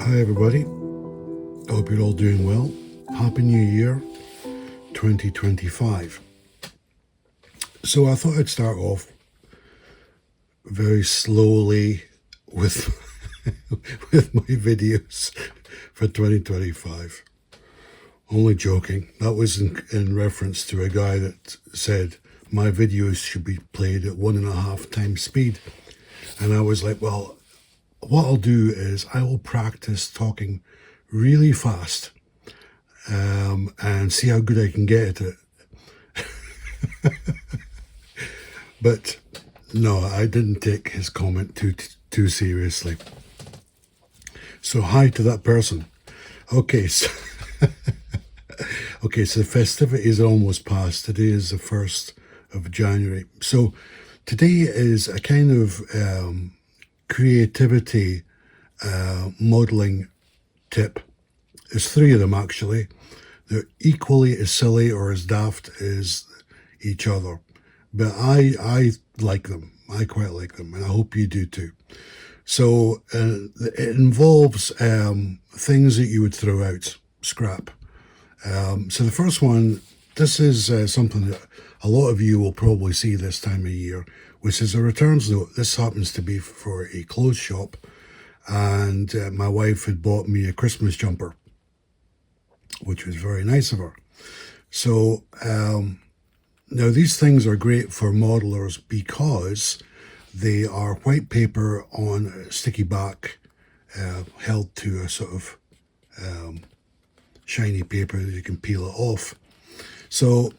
Hi everybody, I hope you're all doing well. Happy New Year 2025. So I thought I'd start off very slowly with with my videos for 2025. Only joking. That was in reference to a guy that said my videos should be played at 1.5 times speed. And I was like, well, what I'll do is I will practice talking really fast and see how good I can get at it. But no, I didn't take his comment too seriously. So hi to that person. Okay, so so the festivities are almost past. Today is the 1st of January. So today is a kind of creativity modeling tip. There's 3 of them actually. They're equally as silly or as daft as each other. But I like them. I quite like them, and I hope you do too. So it involves things that you would throw out, scrap. So the first one, this is something that a lot of you will probably see this time of year, which is a returns note. This happens to be for a clothes shop, and my wife had bought me a Christmas jumper, which was very nice of her. So now these things are great for modelers because they are white paper on a sticky back held to a sort of shiny paper that you can peel it off. So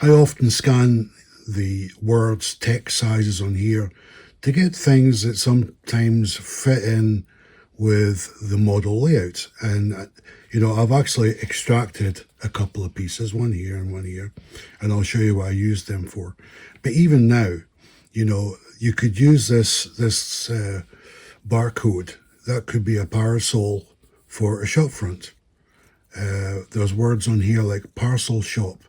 I often scan the words, text sizes on here to get things that sometimes fit in with the model layout. And I've actually extracted a couple of pieces, one here and one here, and I'll show you what I used them for. But even now, you could use this barcode. That could be a parcel for a shop front. There's words on here like parcel shop.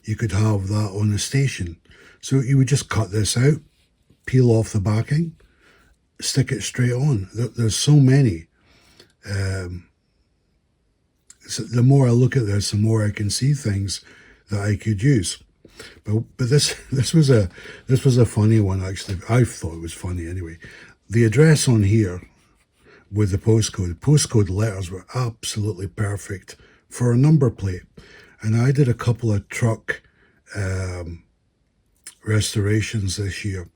You could have that on a station. So you would just cut this out, peel off the backing, stick it straight on. There's so many. So the more I look at this, the more I can see things that I could use. But this was a funny one actually. I thought it was funny anyway. The address on here with the postcode letters were absolutely perfect for a number plate. And I did a couple of truck restorations this year.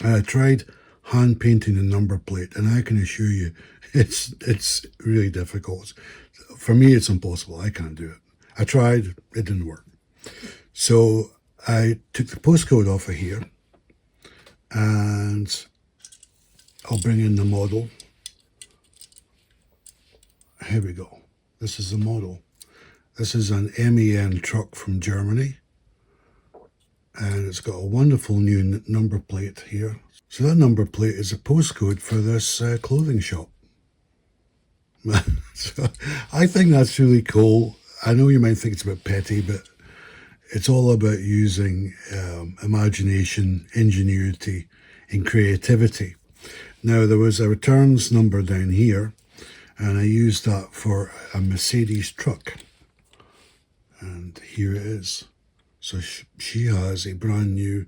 I tried hand painting a number plate, and I can assure you it's really difficult. For me, it's impossible. I can't do it. I tried, it didn't work. So I took the postcode off of here, and I'll bring in the model. Here we go. This is the model. This is an MEN truck from Germany, and it's got a wonderful new number plate here. So that number plate is a postcode for this clothing shop. So I think that's really cool. I know you might think it's a bit petty, but it's all about using imagination, ingenuity, and creativity. Now, there was a returns number down here, and I used that for a Mercedes truck. And here it is. So she has a brand new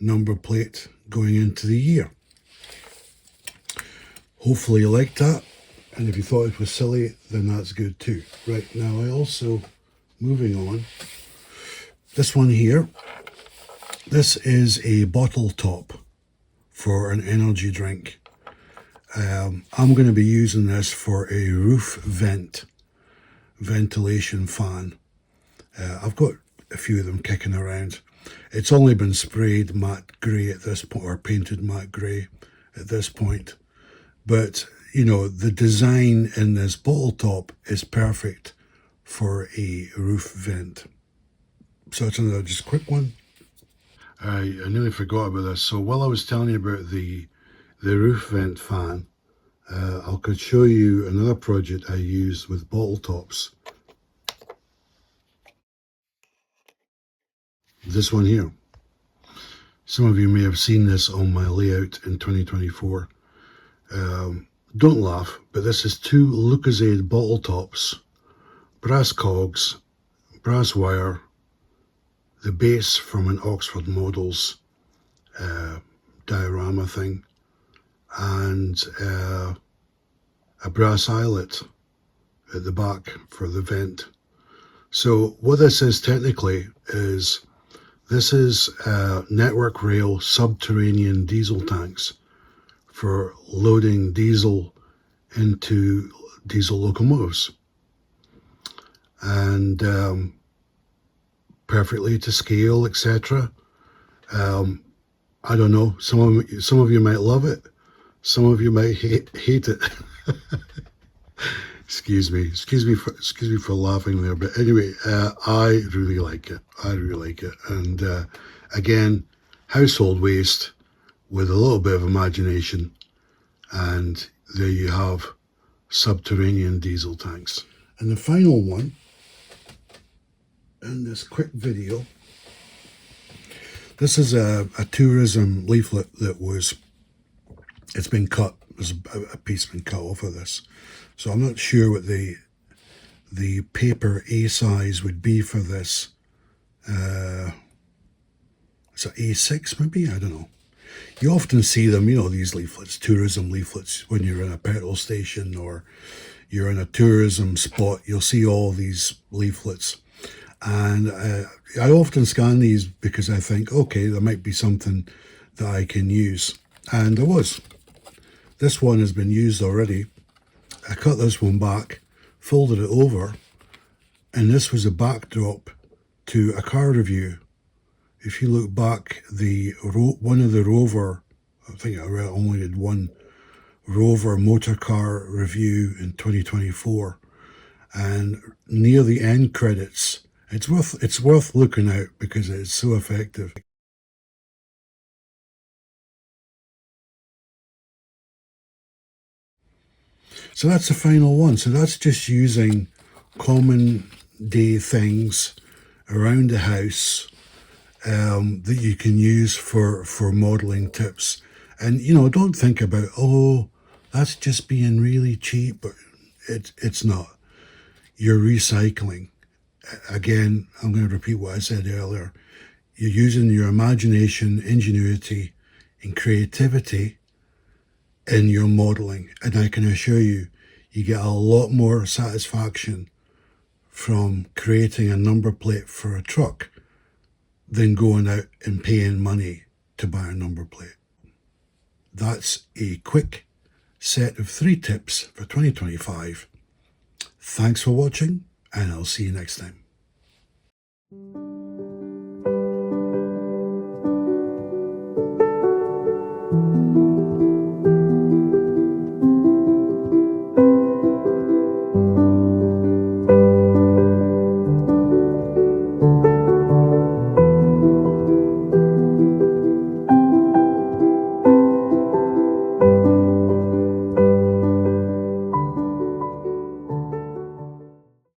number plate going into the year. Hopefully you liked that. And if you thought it was silly, then that's good too. Right, now I also, moving on, this one here, this is a bottle top for an energy drink. I'm going to be using this for a roof ventilation fan. I've got a few of them kicking around. It's only been sprayed matte grey at this point, or painted matte grey at this point. But, the design in this bottle top is perfect for a roof vent. So it's another just quick one. I nearly forgot about this. So while I was telling you about the roof vent fan, I could show you another project I used with bottle tops. This one here. Some of you may have seen this on my layout in 2024. Don't laugh, but this is 2 Lucozade bottle tops, brass cogs, brass wire, the base from an Oxford Models diorama thing, and a brass eyelet at the back for the vent. So what this is technically is, this is network rail subterranean diesel tanks for loading diesel into diesel locomotives, and perfectly to scale, etc. I don't know. Some of you might love it. Some of you might hate it. Excuse me for laughing there. But anyway, I really like it. I really like it. And again, household waste with a little bit of imagination, and there you have subterranean diesel tanks. And the final one in this quick video, this is a tourism leaflet that it's been cut. There's a piece been cut off of this. So I'm not sure what the paper A size would be for this. It's an A6 maybe? I don't know. You often see them, these leaflets, tourism leaflets, when you're in a petrol station or you're in a tourism spot. You'll see all these leaflets. And I often scan these because I think, okay, there might be something that I can use. And there was. This one has been used already. I cut this one back, folded it over, and this was a backdrop to a car review. If you look back, one of the Rover, I think I only did one Rover motor car review in 2024, and near the end credits, it's worth looking out because it's so effective. So that's the final one. So that's just using common day things around the house that you can use for modeling tips. And don't think about, oh, that's just being really cheap. It's not. You're recycling. Again, I'm going to repeat what I said earlier. You're using your imagination, ingenuity, and creativity in your modeling. And I can assure you, you get a lot more satisfaction from creating a number plate for a truck than going out and paying money to buy a number plate. That's a quick set of 3 tips for 2025. Thanks for watching, and I'll see you next time.